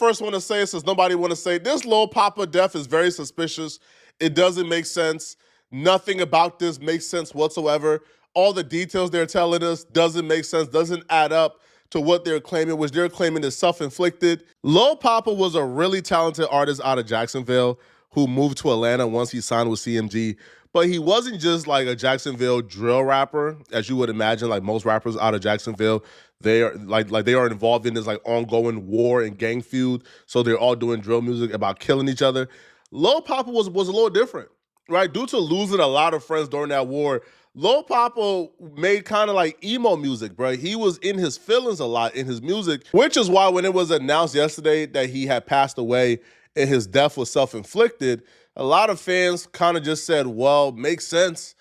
first one to say it since nobody want to say it. This Lil Poppa death is very suspicious. It doesn't make sense. Nothing about this makes sense whatsoever. All the details they're telling us doesn't make sense, doesn't add up to what they're claiming, which they're claiming is self-inflicted. Lil Poppa was a really talented artist out of Jacksonville who moved to Atlanta once he signed with CMG. But he wasn't just like a Jacksonville drill rapper, as you would imagine, like most rappers out of Jacksonville. They are like they are involved in this like ongoing war and gang feud. So they're all doing drill music about killing each other. Lil Poppa was a little different, right? Due to losing a lot of friends during that war, Lil Poppa made kind of like emo music, bro. He was in his feelings a lot in his music, which is why when it was announced yesterday that he had passed away and his death was self-inflicted, a lot of fans kind of just said, well, makes sense.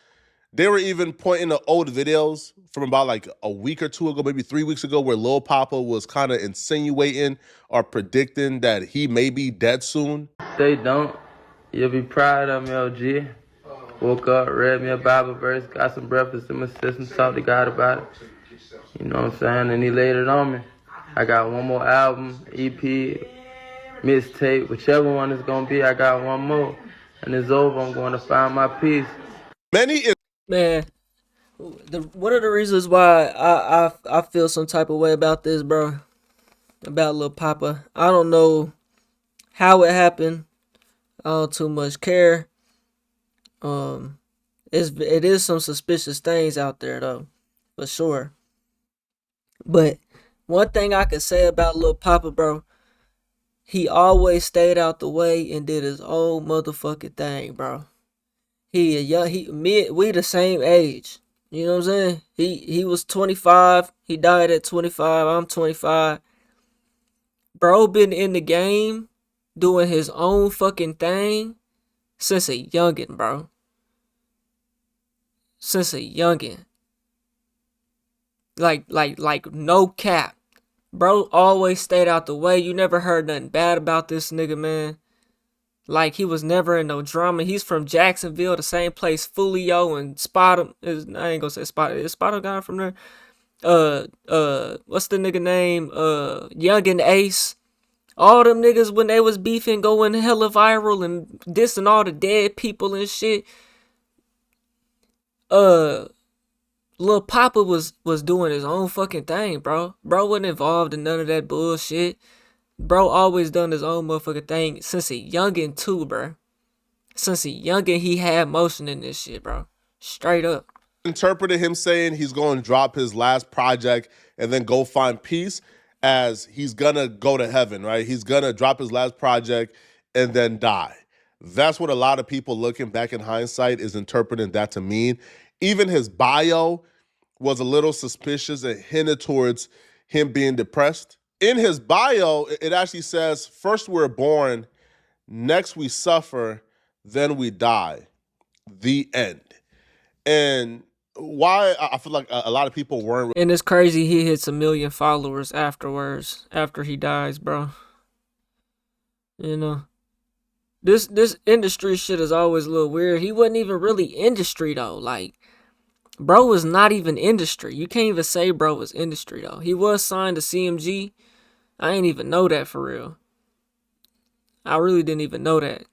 They were even pointing to old videos from about like a week or two ago, maybe 3 weeks ago, where Lil Poppa was kind of insinuating or predicting that he may be dead soon. They don't. You'll be proud of me, OG. Woke up, read me a Bible verse, got some breakfast in my system, talked to God about it. You know what I'm saying? And he laid it on me. I got one more album, EP, mixtape, whichever one it's going to be, I got one more. And it's over, I'm going to find my peace. Man, one of the reasons why I feel some type of way about this, bro, about Lil Poppa, I don't know how it happened. I don't too much care. It is some suspicious things out there though, for sure. But one thing I could say about Lil Poppa, bro, he always stayed out the way and did his own motherfucking thing, bro. We the same age. You know what I'm saying? He was 25. He died at 25. I'm 25. Bro been in the game doing his own fucking thing since a youngin', bro. Since a youngin'. Like no cap. Bro always stayed out the way. You never heard nothing bad about this nigga, man. Like, he was never in no drama. He's from Jacksonville, the same place Fulio and Spottum is. I ain't gonna say Spottum. Is Spottum guy from there? What's the nigga name? Young and Ace. All them niggas, when they was beefing, going hella viral and dissing all the dead people and shit. Lil Poppa was doing his own fucking thing, bro. Bro wasn't involved in none of that bullshit. Bro always done his own motherfucking thing since a youngin' too, bro. Since a youngin', he had motion in this shit, bro. Straight up. Interpreted him saying he's going to drop his last project and then go find peace as he's going to go to heaven, right? He's going to drop his last project and then die. That's what a lot of people looking back in hindsight is interpreting that to mean. Even his bio was a little suspicious and hinted towards him being depressed. In his bio, it actually says, first we're born, next we suffer, then we die. The end. And why I feel like a lot of people weren't. And it's crazy he hits 1 million followers afterwards, after he dies, bro. You know. This industry shit is always a little weird. He wasn't even really industry, though. Like, bro was not even industry. You can't even say bro was industry, though. He was signed to CMG. I ain't even know that for real. I really didn't even know that.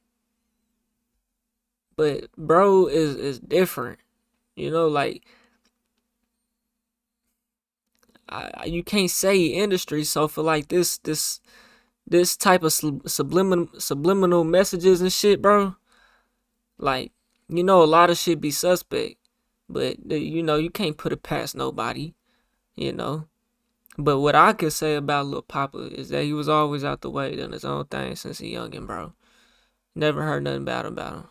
But bro is different. You know, like, you can't say industry. So for like this type of subliminal messages and shit, bro, like, you know, a lot of shit be suspect. But, you know, you can't put it past nobody, you know. But what I could say about Lil Poppa is that he was always out the way, doing his own thing since he youngin', bro. Never heard nothing bad about him.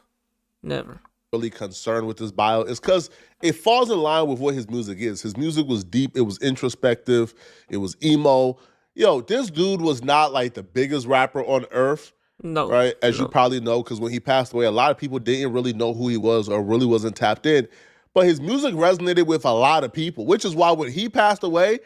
Never. Really concerned with his bio is because it falls in line with what his music is. His music was deep. It was introspective. It was emo. Yo, this dude was not like the biggest rapper on earth. No. Right? As you probably know, because when he passed away, a lot of people didn't really know who he was or really wasn't tapped in. But his music resonated with a lot of people, which is why when he passed away,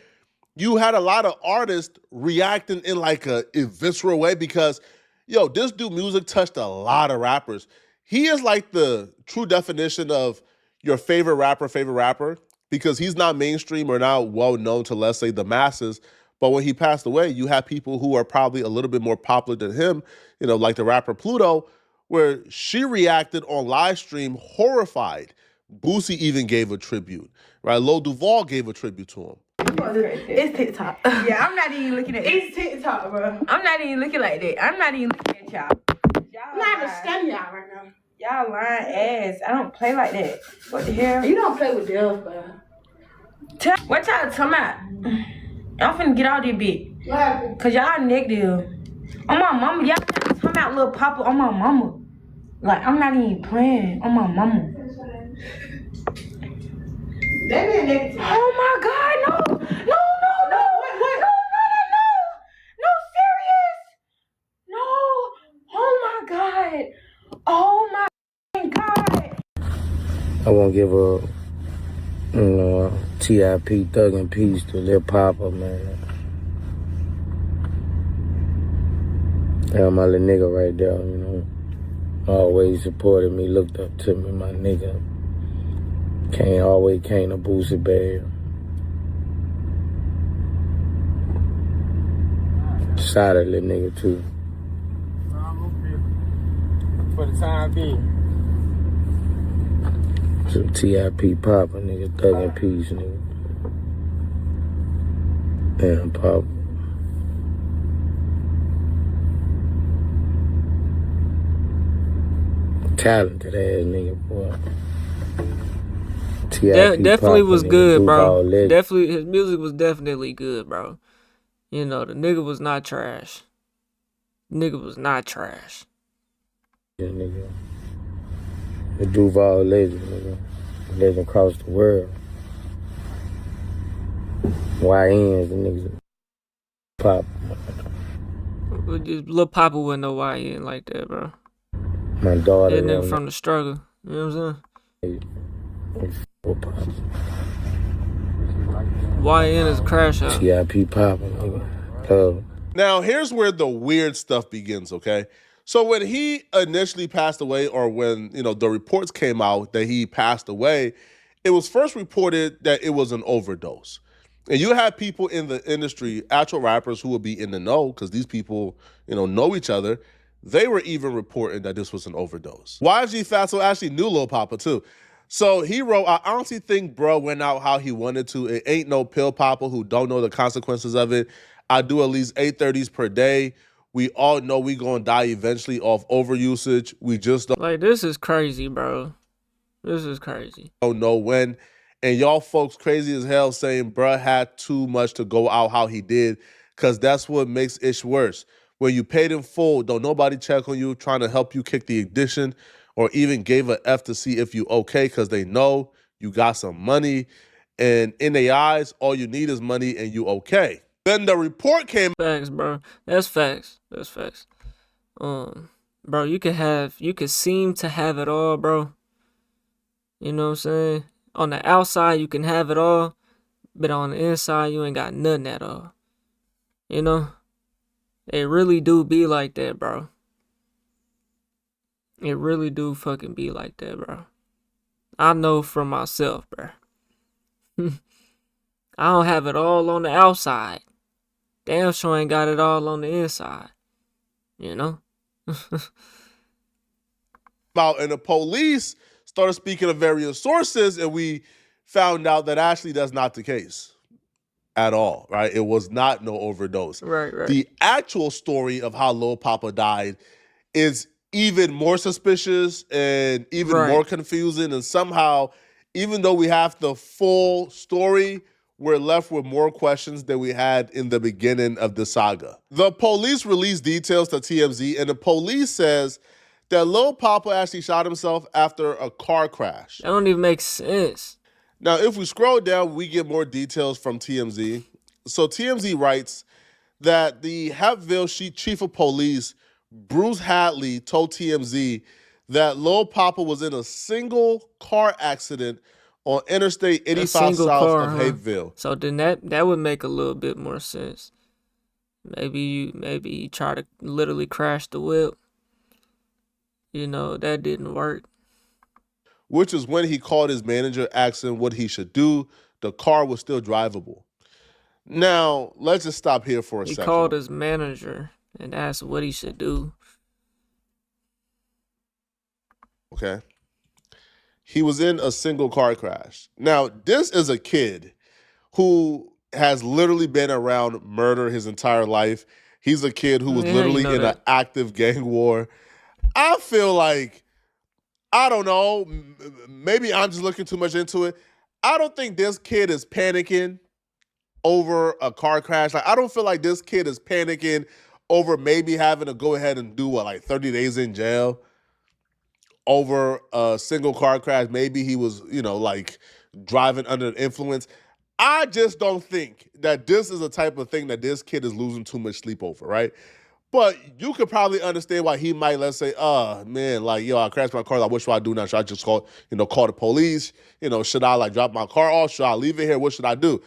you had a lot of artists reacting in like a visceral way because, yo, this dude music touched a lot of rappers. He is like the true definition of your favorite rapper, because he's not mainstream or not well known to, let's say, the masses, But when he passed away, you have people who are probably a little bit more popular than him, like the rapper Pluto, where she reacted on live stream horrified. Boosie even gave a tribute, right? Lil Duval gave a tribute to him. It's TikTok. Yeah, I'm not even looking at it. It's TikTok, bro. I'm not even looking like that. I'm not even looking at y'all. I'm not even studying y'all right now. Y'all lying ass. I don't play like that. What the hell? You don't play with Dell, bro. What y'all talking about? I'm finna get out this bitch. What happened? Cause y'all negative. On my mama, y'all talking about Lil Poppa on my mama. Like, I'm not even playing on my mama. They been negative. Oh my God, no. No. What? No, serious. No. Oh my God. I won't give a TIP Thug and Peace to Lil Poppa, man. Yeah, my little nigga right there, always supported me, looked up to me, my nigga. Always came to Boosie Bear. Shot at little nigga too. For the time being. So TIP Poppa, nigga, Thug and Peace, nigga. And Poppa. Talented ass nigga, boy. Definitely was good, bro. Legend. Definitely, his music was definitely good, bro. The nigga was not trash. Yeah, nigga. The Duval legend, nigga. Legend across the world. YNs, the niggas. Pop. Lil Poppa wasn't no YN like that, bro. My daughter. That nigga from the struggle. You know what I'm saying? YN is a crash out. TIP Poppa, nigga. Now, here's where the weird stuff begins, okay? So when he initially passed away, or when, the reports came out that he passed away, it was first reported that it was an overdose. And you have people in the industry, actual rappers who will be in the know, because these people, know each other. They were even reporting that this was an overdose. YG Fatso actually knew Lil Poppa too. So he wrote, I honestly think bro went out how he wanted to. It ain't no pill popper who don't know the consequences of it. I do at least 830s per day. We all know we gonna die eventually off overusage. We just don't Like, this is crazy, bro. This is crazy. Don't know when. And y'all folks crazy as hell saying bruh had too much to go out how he did, because that's what makes it worse. When you paid in full, don't nobody check on you, trying to help you kick the addiction, or even gave a F to see if you okay, because they know you got some money. And in their eyes, all you need is money and you okay. Then the report came. Facts, bro. That's facts. Bro, you could seem to have it all, bro. You know what I'm saying? On the outside, you can have it all, but on the inside, you ain't got nothing at all. It really do be like that, bro. It really do fucking be like that, bro. I know from myself, bro. I don't have it all on the outside. Damn sure ain't got it all on the inside. And the police started speaking of various sources, and we found out that actually that's not the case at all, right? It was not no overdose. Right. The actual story of how Lil Poppa died is even more suspicious and even more confusing. And somehow, even though we have the full story, we're left with more questions than we had in the beginning of the saga. The police released details to TMZ, and the police says that Lil Poppa actually shot himself after a car crash. That don't even make sense. Now, if we scroll down, we get more details from TMZ. So TMZ writes that the Hapville chief of police, Bruce Hadley, told TMZ that Lil Poppa was in a single car accident on Interstate 85 south of Hapeville. So then that would make a little bit more sense. Maybe he tried to literally crash the whip. That didn't work. Which is when he called his manager asking what he should do. The car was still drivable. Now, let's just stop here for a He second. called his manager and asked what he should do. Okay. He was in a single car crash. Now, this is a kid who has literally been around murder his entire life. He's a kid who was literally in an active gang war. I feel like, I don't know, maybe I'm just looking too much into it. I don't think this kid is panicking over a car crash. Like, I don't feel like this kid is panicking over maybe having to go ahead and do like 30 days in jail over a single car crash. Maybe he was, like driving under the influence. I just don't think that this is a type of thing that this kid is losing too much sleep over, right? But you could probably understand why he might, let's say, man, like, I crashed my car. Like, what should I do now? Should I just call the police? Should I drop my car off? Should I leave it here? What should I do?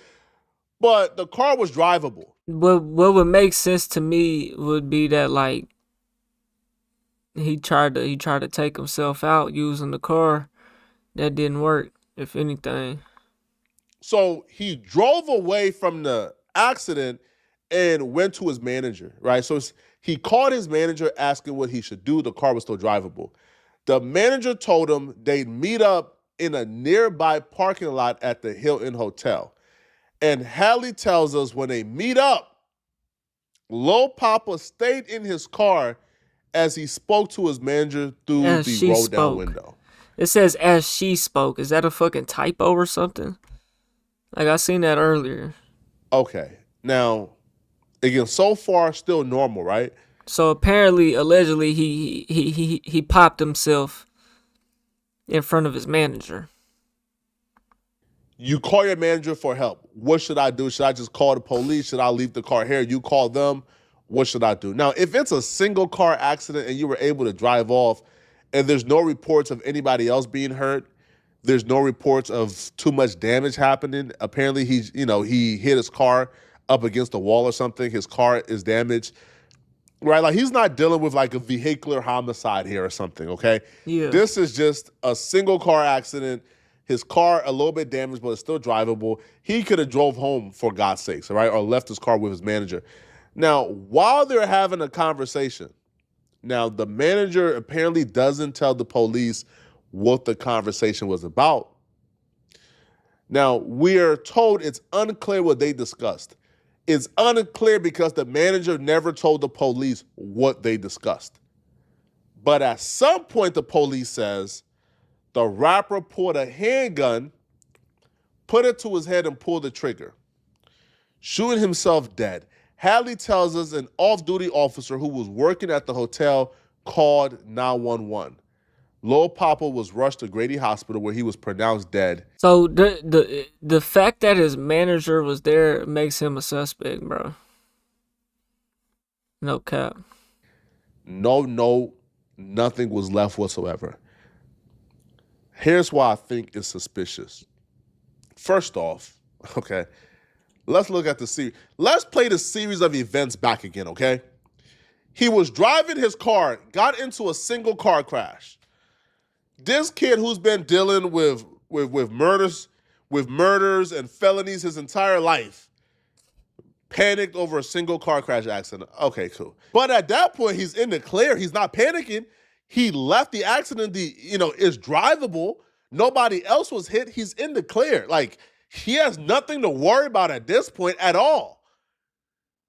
But the car was drivable. What would make sense to me would be that he tried to take himself out using the car. That didn't work, if anything. So he drove away from the accident and went to his manager, right? So he called his manager asking what he should do. The car was still drivable. The manager told him they'd meet up in a nearby parking lot at the Hilton Hotel. And Hallie tells us when they meet up, Lil Poppa stayed in his car as he spoke to his manager through the roll-down window. It says as she spoke. Is that a fucking typo or something? Like, I seen that earlier. Okay. Now, again, so far, still normal, right? So apparently, allegedly, he popped himself in front of his manager. You call your manager for help. What should I do? Should I just call the police? Should I leave the car here? You call them. What should I do? Now, if it's a single car accident and you were able to drive off and there's no reports of anybody else being hurt, there's no reports of too much damage happening. Apparently, he hit his car up against a wall or something. His car is damaged. Right? Like, he's not dealing with like a vehicular homicide here or something, okay? Yeah. This is just a single car accident. His car a little bit damaged, but it's still drivable. He could have drove home, for God's sakes, all right? Or left his car with his manager. Now, while they're having a conversation, now the manager apparently doesn't tell the police what the conversation was about. Now, we are told it's unclear what they discussed. It's unclear because the manager never told the police what they discussed. But at some point, the police says the rapper pulled a handgun, put it to his head, and pulled the trigger, shooting himself dead. Hallie tells us an off-duty officer who was working at the hotel called 911. Lil Poppa was rushed to Grady Hospital where he was pronounced dead. So the fact that his manager was there makes him a suspect, bro. No cap. No, nothing was left whatsoever. Here's why I think it's suspicious. First off, okay, let's look at the series. Let's play the series of events back again, okay? He was driving his car, got into a single car crash. This kid who's been dealing with murders and felonies his entire life panicked over a single car crash accident. Okay, cool. But at that point, he's in the clear. He's not panicking. He left the accident. Is drivable. Nobody else was hit. He's in the clear. Like, he has nothing to worry about at this point at all.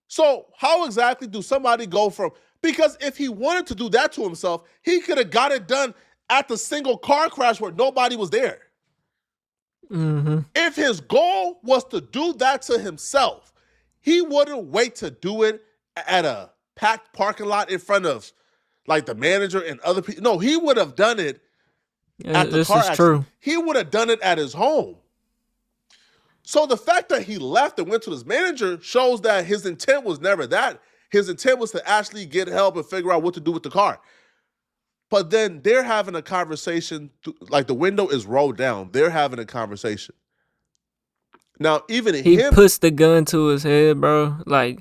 So how exactly do somebody go from, because if he wanted to do that to himself, he could have got it done at the single car crash where nobody was there. Mm-hmm. If his goal was to do that to himself, he wouldn't wait to do it at a packed parking lot in front of like the manager and other people. No, he would have done it at the car accident. True. He would have done it at his home. So the fact that he left and went to his manager shows that his intent was never that. His intent was to actually get help and figure out what to do with the car. But then they're having a conversation, like the window is rolled down. They're having a conversation. Now, even he puts the gun to his head, bro. Like,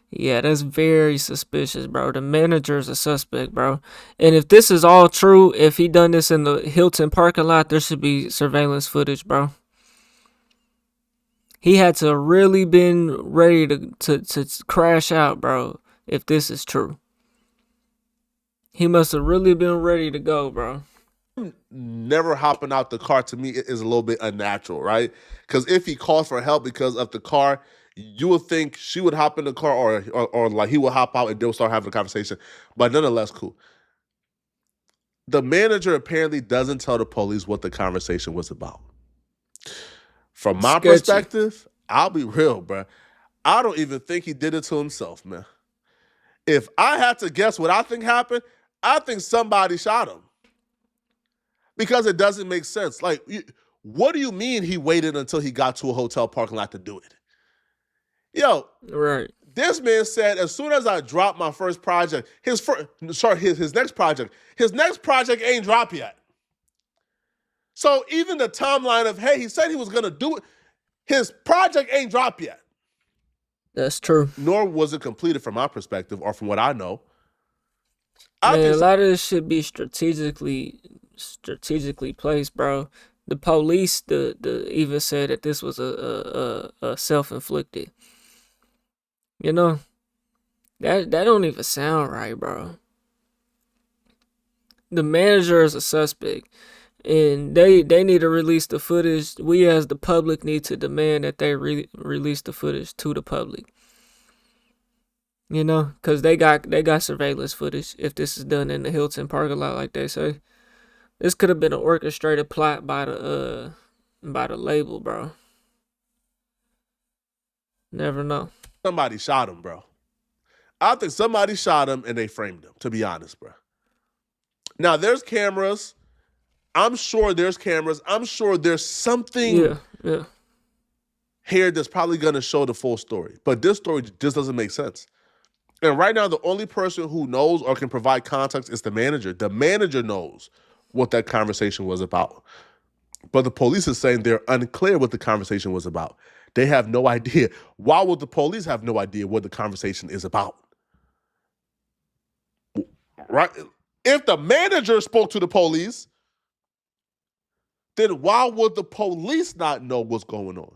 yeah, that's very suspicious, bro. The manager's a suspect, bro. And if this is all true, if he done this in the Hilton parking lot, there should be surveillance footage, bro. He had to really been ready to crash out, bro, if this is true. He must have really been ready to go, bro. Never hopping out the car to me is a little bit unnatural, right? Because if he calls for help because of the car, you would think she would hop in the car or like he would hop out and they'll start having a conversation. But nonetheless, cool. The manager apparently doesn't tell the police what the conversation was about. From my Sketchy. perspective, I'll be real, bro. I don't even think he did it to himself, man. If I had to guess what I think happened, I think somebody shot him. Because it doesn't make sense. Like, what do you mean he waited until he got to a hotel parking lot to do it? Yo, right. This man said, as soon as I drop my first project, his next project ain't dropped yet. So even the timeline of, hey, he said he was gonna do it, his project ain't dropped yet. That's true. Nor was it completed from my perspective or from what I know. Man, a lot of this should be strategically placed, bro. The police even said that this was a self-inflicted. You know, that don't even sound right, bro. The manager is a suspect, and they need to release the footage. We as the public need to demand that they release the footage to the public. You know, because they got surveillance footage. If this is done in the Hilton parking lot, like they say, this could have been an orchestrated plot by the label, bro. Never know. Somebody shot him, bro. I think somebody shot him and they framed him, to be honest, bro. Now, there's cameras. I'm sure there's cameras. I'm sure there's something here that's probably going to show the full story. But this story just doesn't make sense. And right now, the only person who knows or can provide context is the manager. The manager knows what that conversation was about. But the police is saying they're unclear what the conversation was about. They have no idea. Why would the police have no idea what the conversation is about? Right? If the manager spoke to the police, then why would the police not know what's going on?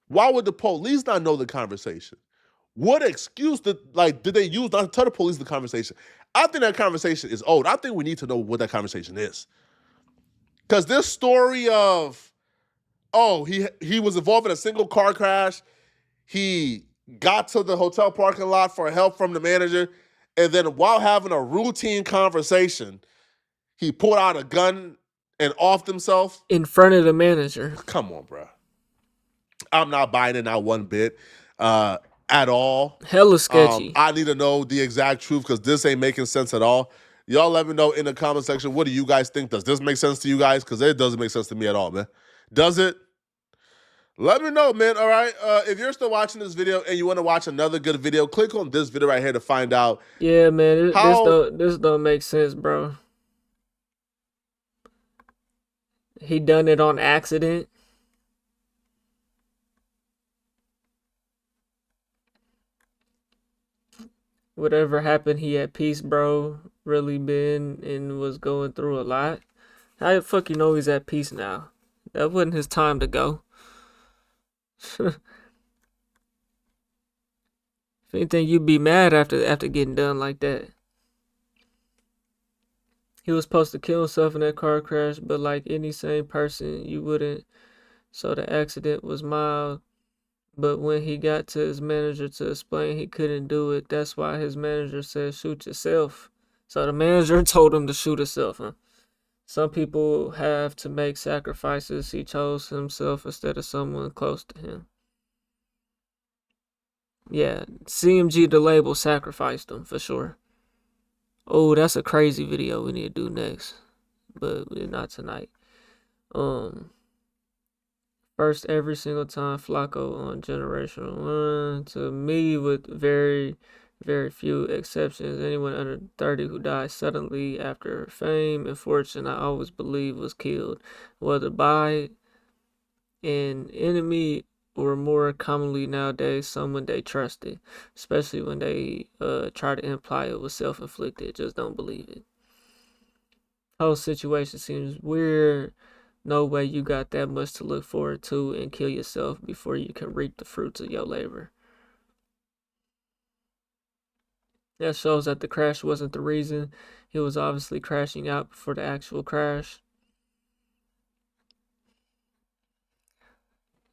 Why would the police not know the conversation? What excuse did they use not to tell the police the conversation? I think that conversation is old. I think we need to know what that conversation is. Because this story of, he was involved in a single car crash. He got to the hotel parking lot for help from the manager. And then while having a routine conversation, he pulled out a gun and offed himself. In front of the manager. Come on, bro. I'm not buying it not one bit. At all. Hella sketchy. I need to know the exact truth because this ain't making sense at all. Y'all let me know in the comment section, what do you guys think? Does this make sense to you guys? Because it doesn't make sense to me at all, man. Does it? Let me know, man, all right? If you're still watching this video and you want to watch another good video, click on this video right here to find out. Yeah, man, this don't make sense, bro. He done it on accident. Whatever happened, he at peace, bro. Really been and was going through a lot. How the fuck you know he's at peace now? That wasn't his time to go. If anything, you'd be mad after getting done like that. He was supposed to kill himself in that car crash, but like any sane person, you wouldn't. So the accident was mild. But when he got to his manager to explain he couldn't do it, that's why his manager said, shoot yourself. So the manager told him to shoot himself, huh? Some people have to make sacrifices. He chose himself instead of someone close to him. Yeah, CMG, the label, sacrificed him, for sure. Oh, that's a crazy video we need to do next. But not tonight. First every single time Flacco on Generational 1. To me, with very, very few exceptions, anyone under 30 who dies suddenly after fame and fortune, I always believe was killed, whether by an enemy or more commonly nowadays, someone they trusted, especially when they try to imply it was self-inflicted. Just don't believe it. Whole situation seems weird. No way you got that much to look forward to and kill yourself before you can reap the fruits of your labor. That shows that the crash wasn't the reason. He was obviously crashing out before the actual crash.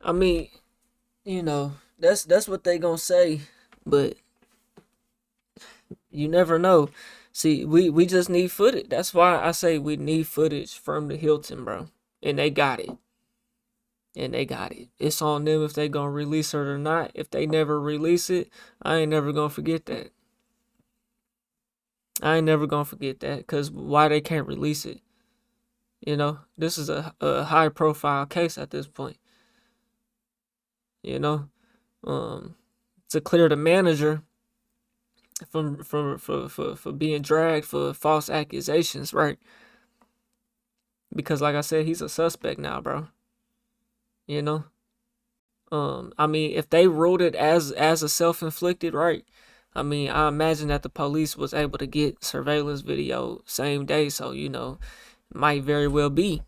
I mean, you know, that's what they gonna say, but you never know. See, we just need footage. That's why I say we need footage from the Hilton, bro. And they got it. And they got it. It's on them if they gonna release it or not. If they never release it, I ain't never gonna forget that. I ain't never gonna forget that. Cause why they can't release it? You know, this is a high profile case at this point. You know, to clear the manager for being dragged for false accusations, right? Because like I said, he's a suspect now, bro. You know? I mean, if they wrote it as a self-inflicted, right? I mean, I imagine that the police was able to get surveillance video same day, so you know, might very well be.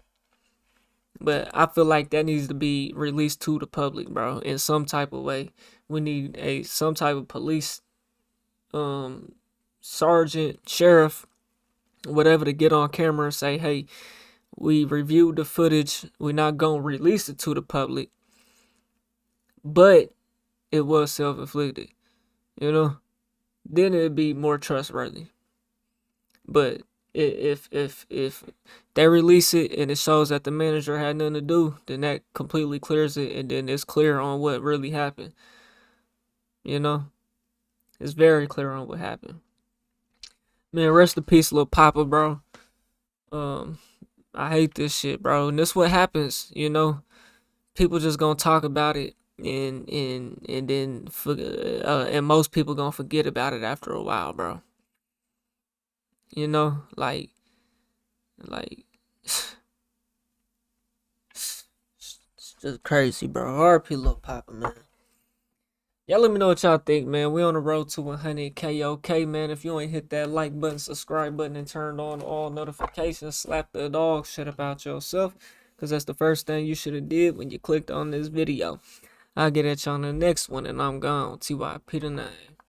But I feel like that needs to be released to the public, bro, in some type of way. We need some type of police sergeant, sheriff, whatever, to get on camera and say, hey, we reviewed the footage. We're not going to release it to the public. But it was self-inflicted, you know? Then it'd be more trustworthy. But if they release it and it shows that the manager had nothing to do, then that completely clears it, and then it's clear on what really happened. You know? It's very clear on what happened. Man, rest in peace, little Poppa, bro. I hate this shit, bro. And this what happens, you know? People just gonna talk about it, and then and most people gonna forget about it after a while, bro. You know, like it's just crazy, bro. RP little Poppa, man. Y'all let me know what y'all think, man. We on the road to 100K, okay, man. If you ain't hit that like button, subscribe button, and turned on all notifications, slap the dog shit about yourself, because that's the first thing you should have did when you clicked on this video. I'll get at you on the next one, and I'm gone. TYP the 9.